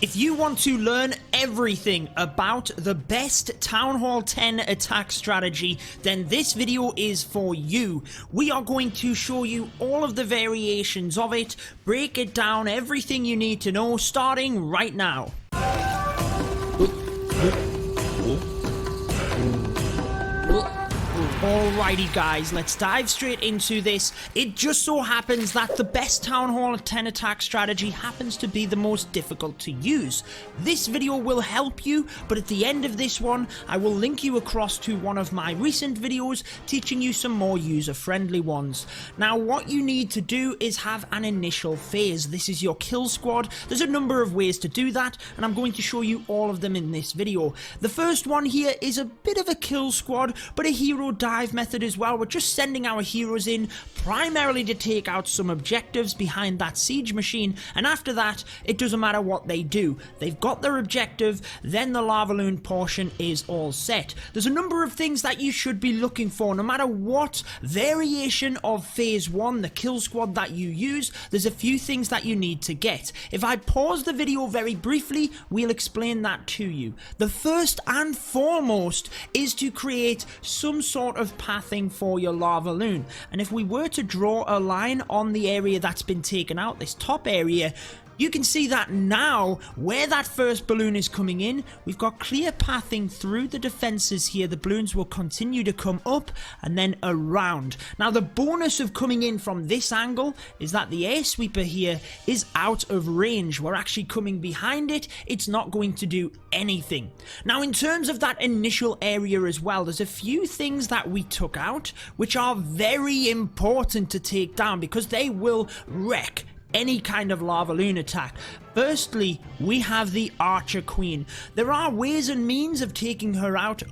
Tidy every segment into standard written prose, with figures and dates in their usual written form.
If you want to learn everything about the best Town Hall 10 attack strategy, then this video is for you. We are going to show you all of the variations of it, break it down, everything you need to know, starting right now. Alrighty guys, let's dive straight into this. It just so happens that the best Town Hall 10 attack strategy happens to be the most difficult to use. This video will help you, but at the end of this one, I will link you across to one of my recent videos teaching you some more user-friendly ones. Now what you need to do is have an initial phase. This is your kill squad. There's a number of ways to do that, and I'm going to show you all of them in this video. The first one here is a bit of a kill squad, but a hero dive method as well. We're just sending our heroes in primarily to take out some objectives behind that siege machine, and after that it doesn't matter what they do. They've got their objective, then the LavaLoon portion is all set. There's a number of things that you should be looking for no matter what variation of phase 1, the kill squad, that you use. There's a few things that you need to get. If I pause the video very briefly, we'll explain that to you. The first and foremost is to create some sort of pathing for your LavaLoon, and if we were to draw a line on the area that's been taken out, this top area, you can see that now where that first balloon is coming in, we've got clear pathing through the defenses here. The balloons will continue to come up and then around. Now the bonus of coming in from this angle is that the air sweeper here is out of range. We're actually coming behind it. It's not going to do anything. Now in terms of that initial area as well, there's a few things that we took out which are very important to take down because they will wreck any kind of LavaLoon attack. Firstly, we have the Archer Queen. There are ways and means of taking her out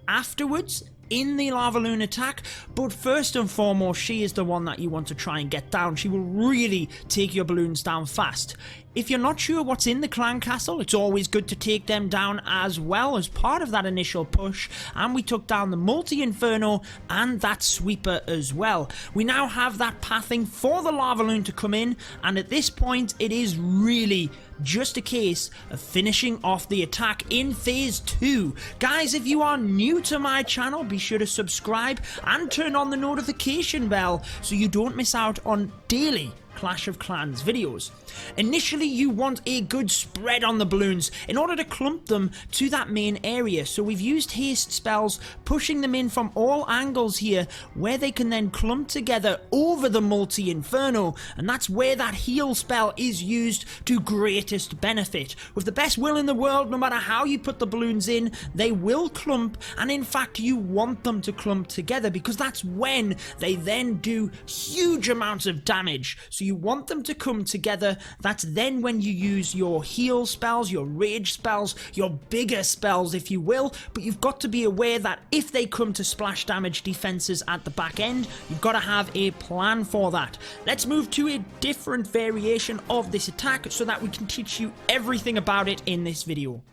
afterwards in the LavaLoon attack, but first and foremost, she is the one that you want to try and get down. She will really take your balloons down fast. If you're not sure what's in the clan castle, it's always good to take them down as well as part of that initial push, and we took down the multi-inferno and that sweeper as well. We now have that pathing for the LavaLoon to come in, and at this point it is really just a case of finishing off the attack in phase 2. Guys, if you are new to my channel, be sure to subscribe and turn on the notification bell so you don't miss out on daily Clash of Clans videos. Initially, you want a good spread on the balloons in order to clump them to that main area. So we've used haste spells, pushing them in from all angles here, where they can then clump together over the multi-inferno, and that's where that heal spell is used to greatest benefit. With the best will in the world, no matter how you put the balloons in, they will clump, and in fact you want them to clump together because that's when they then do huge amounts of damage. So you want them to come together. That's then when you use your heal spells, your rage spells, your bigger spells if you will, but you've got to be aware that if they come to splash damage defenses at the back end, you've got to have a plan for that. Let's move to a different variation of this attack so that we can teach you everything about it in this video.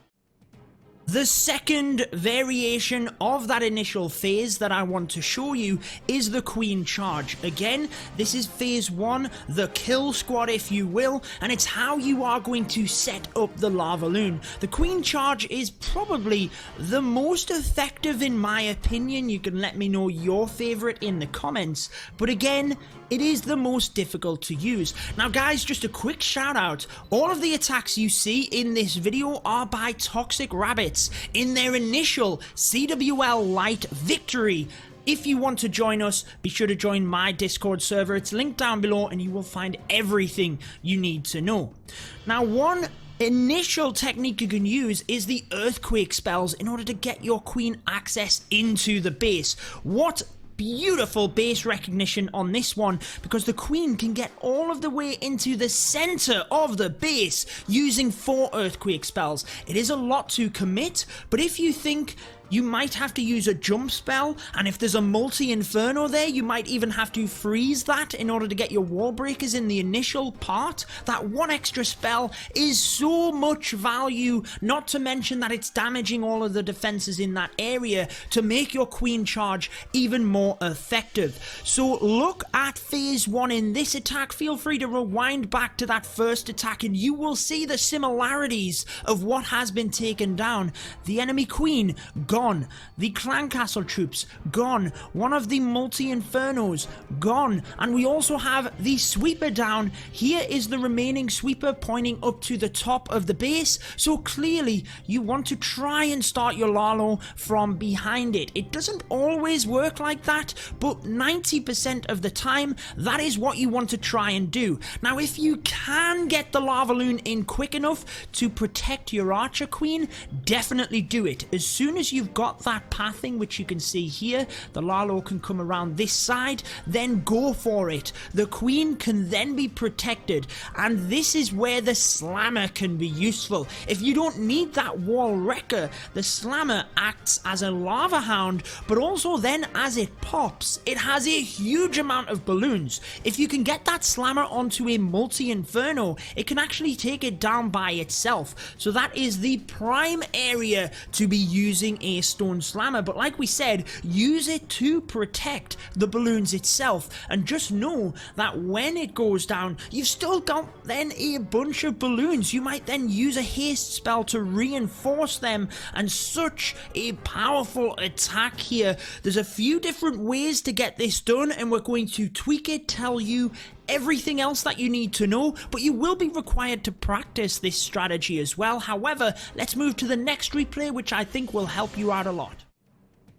The second variation of that initial phase that I want to show you is the Queen Charge. Again, this is phase 1, the kill squad if you will, and it's how you are going to set up the LavaLoon. The Queen Charge is probably the most effective in my opinion. You can let me know your favorite in the comments, but again, it is the most difficult to use. Now guys, just a quick shout out. All of the attacks you see in this video are by Toxic Rabbits in their initial CWL Lite victory. If you want to join us, be sure to join my Discord server. It's linked down below and you will find everything you need to know. Now one initial technique you can use is the earthquake spells in order to get your queen access into the base. What beautiful base recognition on this one, because the queen can get all of the way into the center of the base using 4 earthquake spells. It is a lot to commit, but if you think You might have to use a jump spell, and if there's a multi-inferno there, you might even have to freeze that in order to get your wall breakers in the initial part. That one extra spell is so much value, not to mention that it's damaging all of the defenses in that area to make your queen charge even more effective. So look at phase 1 in this attack. Feel free to rewind back to that first attack and you will see the similarities of what has been taken down. The enemy queen gone, the clan castle troops gone, one of the multi-infernos gone, and we also have the sweeper down. Here is the remaining sweeper pointing up to the top of the base, so clearly you want to try and start your Lalo from behind it. It doesn't always work like that, but 90% of the time that is what you want to try and do. Now if you can get the LavaLoon in quick enough to protect your archer queen, definitely do it. As soon as you've got that pathing, which you can see here, the Lalo can come around this side, then go for it. The queen can then be protected, and this is where the slammer can be useful. If you don't need that wall wrecker, the slammer acts as a lava hound, but also then as it pops, it has a huge amount of balloons. If you can get that slammer onto a multi-inferno, it can actually take it down by itself. So that is the prime area to be using a stone slammer, but like we said, use it to protect the balloons itself, and just know that when it goes down, you've still got then a bunch of balloons. You might then use a haste spell to reinforce them, and such a powerful attack here. There's a few different ways to get this done, and we're going to tweak it, tell you everything else that you need to know, but you will be required to practice this strategy as well. However, let's move to the next replay, which I think will help you out a lot.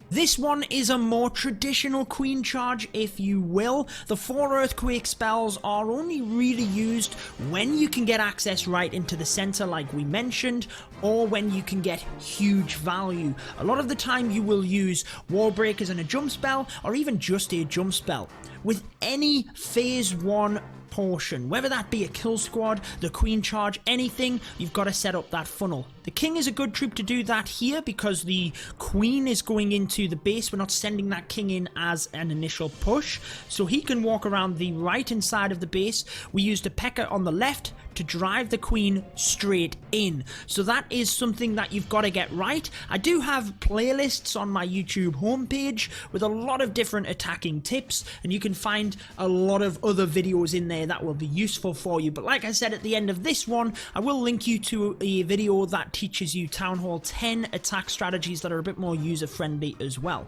This one is a more traditional queen charge, if you will. The 4 earthquake spells are only really used when you can get access right into the center like we mentioned, or when you can get huge value. A lot of the time you will use wall breakers and a jump spell, or even just a jump spell. With any phase 1 portion, whether that be a kill squad, the queen charge, anything, you've got to set up that funnel. The king is a good troop to do that here because the queen is going into the base. We're not sending that king in as an initial push, so he can walk around the right hand side of the base. We used a P.E.K.K.A on the left to drive the queen straight in. So that is something that you've got to get right. I do have playlists on my YouTube homepage with a lot of different attacking tips, and you can find a lot of other videos in there that will be useful for you. But like I said at the end of this one, I will link you to a video that teaches you Town Hall 10 attack strategies that are a bit more user friendly as well.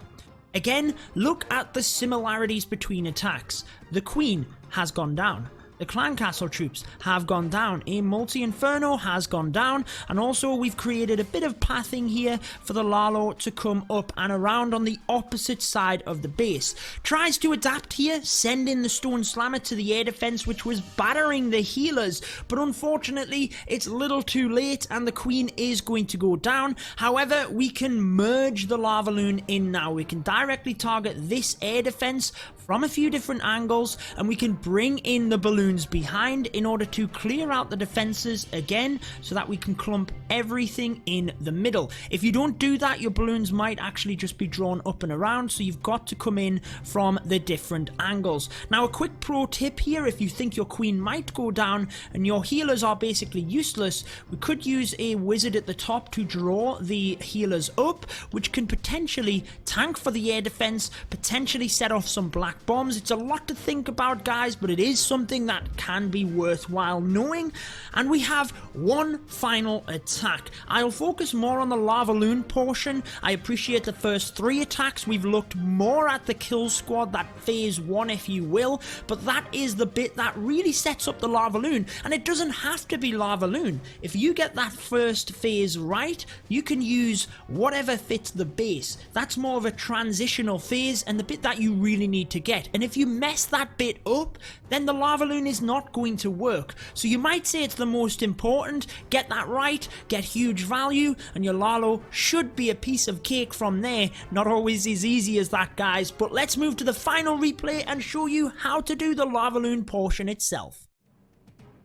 Again, look at the similarities between attacks. The queen has gone down. The clan castle troops have gone down, a multi-inferno has gone down, and also we've created a bit of pathing here for the Lalo to come up and around on the opposite side of the base. Tries to adapt here, send in the stone slammer to the air defense, which was battering the healers, but unfortunately it's a little too late and the queen is going to go down. However, we can merge the LavaLoon in now. We can directly target this air defense from a few different angles, and we can bring in the balloons behind in order to clear out the defenses again, so that we can clump everything in the middle. If you don't do that, your balloons might actually just be drawn up and around, so you've got to come in from the different angles. Now, a quick pro tip here: if you think your queen might go down and your healers are basically useless, we could use a wizard at the top to draw the healers up, which can potentially tank for the air defense, potentially set off some black bombs. It's a lot to think about, guys, but it is something that can be worthwhile knowing. And we have one final attack. I'll focus more on the LavaLoon portion. I appreciate the first 3 attacks. We've looked more at the kill squad, that phase 1 if you will, but that is the bit that really sets up the LavaLoon, and it doesn't have to be LavaLoon. If you get that first phase right, you can use whatever fits the base. That's more of a transitional phase and the bit that you really need to get, and if you mess that bit up, then the LavaLoon is not going to work. So you might say it's the most important. Get that right, get huge value, and your Lalo should be a piece of cake from there. Not always as easy as that, guys, but let's move to the final replay and show you how to do the LavaLoon portion itself.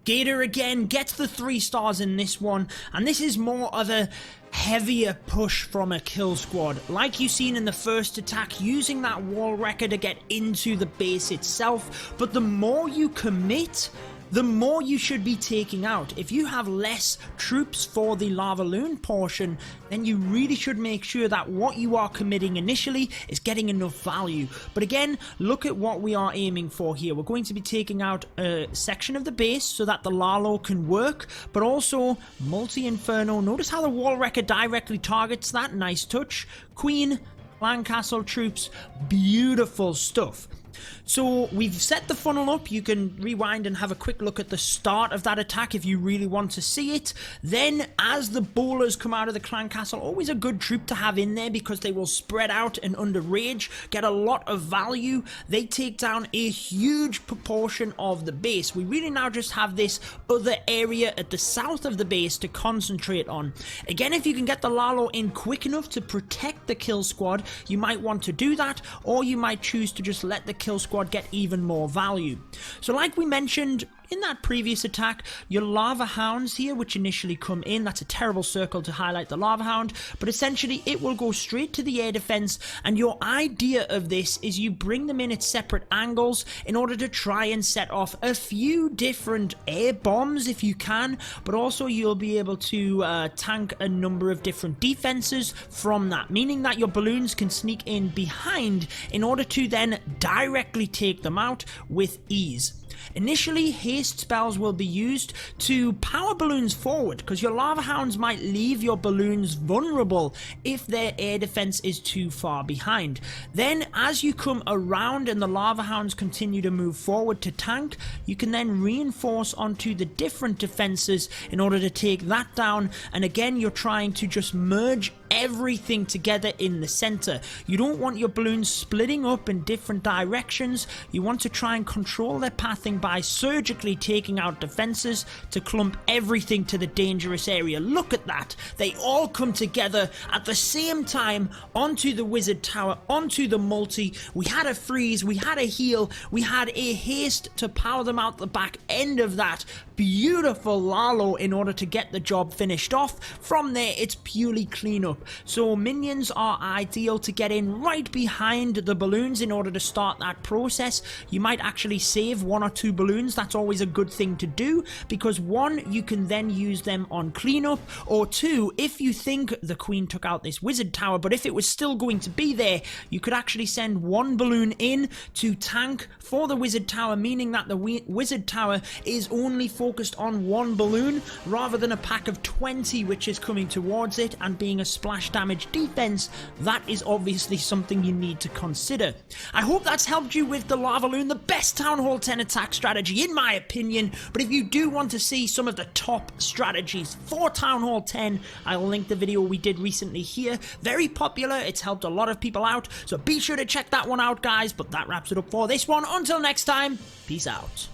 Gator again gets the 3 stars in this one, and this is more of a heavier push from a kill squad. Like you've seen in the first attack, using that wall wrecker to get into the base itself, but the more you commit, the more you should be taking out. If you have less troops for the LavaLoon portion, then you really should make sure that what you are committing initially is getting enough value. But again, look at what we are aiming for here. We're going to be taking out a section of the base so that the Lalo can work, but also multi-inferno. Notice how the wall wrecker directly targets that. Nice touch. Queen, clan castle troops, beautiful stuff. So we've set the funnel up. You can rewind and have a quick look at the start of that attack if you really want to see it. Then as the bowlers come out of the clan castle, always a good troop to have in there because they will spread out and under rage, get a lot of value. They take down a huge proportion of the base. We really now just have this other area at the south of the base to concentrate on. Again, if you can get the Lalo in quick enough to protect the kill squad, you might want to do that, or you might choose to just let the kill squad get even more value. So like we mentioned in that previous attack, your lava hounds here, which initially come in, that's a terrible circle to highlight the lava hound, but essentially it will go straight to the air defense, and your idea of this is you bring them in at separate angles in order to try and set off a few different air bombs if you can, but also you'll be able to tank a number of different defenses from that, meaning that your balloons can sneak in behind in order to then directly take them out with ease. Initially, haste spells will be used to power balloons forward, because your lava hounds might leave your balloons vulnerable if their air defense is too far behind. Then, as you come around and the lava hounds continue to move forward to tank, you can then reinforce onto the different defenses in order to take that down, and again you're trying to just merge everything together in the center. You don't want your balloons splitting up in different directions. You want to try and control their pathing by surgically taking out defenses to clump everything to the dangerous area. Look at that. They all come together at the same time onto the wizard tower, onto the multi. We had a freeze, we had a heal, we had a haste to power them out the back end of that. Beautiful Lalo in order to get the job finished off. From there, it's purely cleanup. So minions are ideal to get in right behind the balloons in order to start that process. You might actually save 1 or 2 balloons. That's always a good thing to do, because 1, you can then use them on cleanup, or 2, if you think the queen took out this wizard tower, but if it was still going to be there, you could actually send 1 balloon in to tank for the wizard tower, meaning that the wizard tower is only focused on 1 balloon rather than a pack of 20 which is coming towards it and being a splash damage defense. That is obviously something you need to consider. I hope that's helped you with the LavaLoon, the best Town Hall 10 attack strategy in my opinion, but if you do want to see some of the top strategies for Town Hall 10, I'll link the video we did recently here. Very popular, it's helped a lot of people out, so be sure to check that one out guys, but that wraps it up for this one. Until next time, peace out.